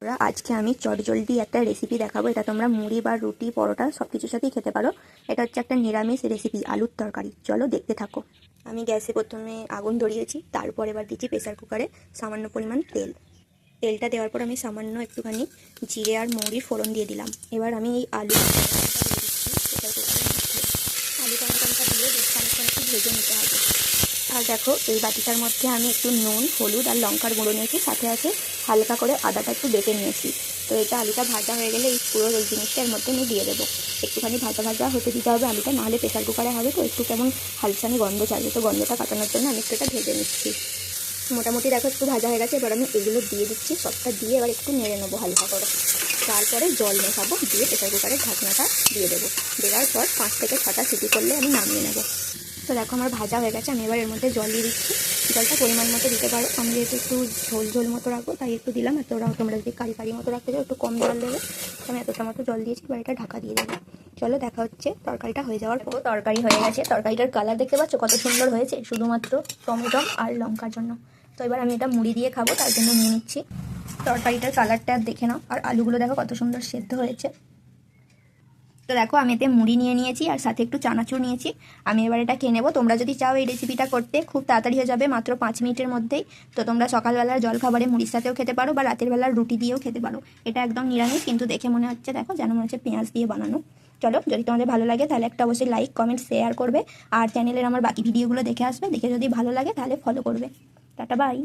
আজকে আমি চটজলদি একটা রেসিপি দেখাবো। এটা তোমরা মুড়ি বা রুটি পরোটা সব কিছুর সাথেই খেতে পারো। এটা হচ্ছে একটা নিরামিষ রেসিপি, আলুর তরকারি। চলো দেখতে থাকো। আমি গ্যাসে প্রথমে আগুন ধরিয়েছি, তারপর এবার দিচ্ছি প্রেসার কুকারে সামান্য পরিমাণ তেল। তেলটা দেওয়ার পর আমি সামান্য একটুখানি জিরে আর মৌরির ফোড়ন দিয়ে দিলাম। এবার আমি এই আলু প্রেসার কুকারের মধ্যে আলু টমেটোটা দিয়ে বেশ খানিকক্ষণ একটু ভেজে নিতে হবে। আর দেখো, এই বাটিটার মধ্যে আমি একটু নুন, হলুদ আর লঙ্কার গুঁড়ো নিয়েছি, সাথে আছে হালকা করে আদাটা একটু বেটে নিয়েছি। তো এটা আলুটা ভাজা হয়ে গেলে এই পুরো এই জিনিসটা এর মধ্যে আমি দিয়ে দেবো। একটুখানি ভাজা ভাজা হতে দিতে হবে আলুটা, নাহলে প্রেসার কুকারে হবে তো একটু কেমন হালসানি গন্ধ ছাড়বে। তো গন্ধটা কাটানোর জন্য আমি একটু এটা ভেজে নিচ্ছি। মোটামুটি দেখো একটু ভাজা হয়ে গেছে। এবার আমি এগুলো দিয়ে দিচ্ছি, সবটা দিয়ে এবার একটু নেড়ে নেবো হালকা করে। তারপরে জল মেশাবো, দিয়ে প্রেসার কুকারের ঢাকনাটা দিয়ে দেবো। দেওয়ার পর 5 থেকে 6টা সিটি করলে আমি নামিয়ে নেবো। তো দেখো আমার ভাজা হয়ে গেছে। আমি এবার এর মধ্যে জল দিয়ে দিচ্ছি। জলটা পরিমাণ মতো দিতে পারো। আমি যেহেতু একটু ঝোল ঝোল মতো রাখবো তাই একটু দিলাম। আর তোমরা যদি কারি কারি মতো রাখতে চাও একটু কম জল দেবে। আমি এতটা মতো জল দিয়েছি, এবার এটা ঢাকা দিয়ে দেবো। চলো দেখা হচ্ছে তরকারিটা হয়ে যাওয়ার পর। তরকারি হয়ে গেছে। তরকারিটার কালার দেখতে পাচ্ছ কত সুন্দর হয়েছে, শুধুমাত্র টমেটো আর লঙ্কার জন্য। তো এবার আমি এটা মুড়ি দিয়ে খাবো, তার জন্য নিয়ে নিচ্ছি। তরকারিটার কালারটা দেখে নাও, আর আলুগুলো দেখো কত সুন্দর সেদ্ধ হয়েছে। তো দেখো আমি এতে মুড়ি নিয়ে নিয়েছি আর সাথে একটু চানাচুর নিয়েছি। আমি এবার এটা খেয়ে নেবো। তোমরা যদি চাও এই রেসিপিটা করতে খুব তাড়াতাড়ি হয়ে যাবে, মাত্র 5 মিনিটের মধ্যেই। তো তোমরা সকালবেলার জলখাবারে মুড়ির সাথেও খেতে পারো বা রাতের বেলার রুটি দিয়েও খেতে পারো। এটা একদম নিরামিষ, কিন্তু দেখে মনে হচ্ছে, দেখো যেন মনে হচ্ছে পেঁয়াজ দিয়ে বানানো। চলো, যদি তোমাদের ভালো লাগে তাহলে একটা অবশ্যই লাইক কমেন্ট শেয়ার করবে। আর চ্যানেলের আমার বাকি ভিডিওগুলো দেখে আসবে, দেখে যদি ভালো লাগে তাহলে ফলো করবে। Tata bye.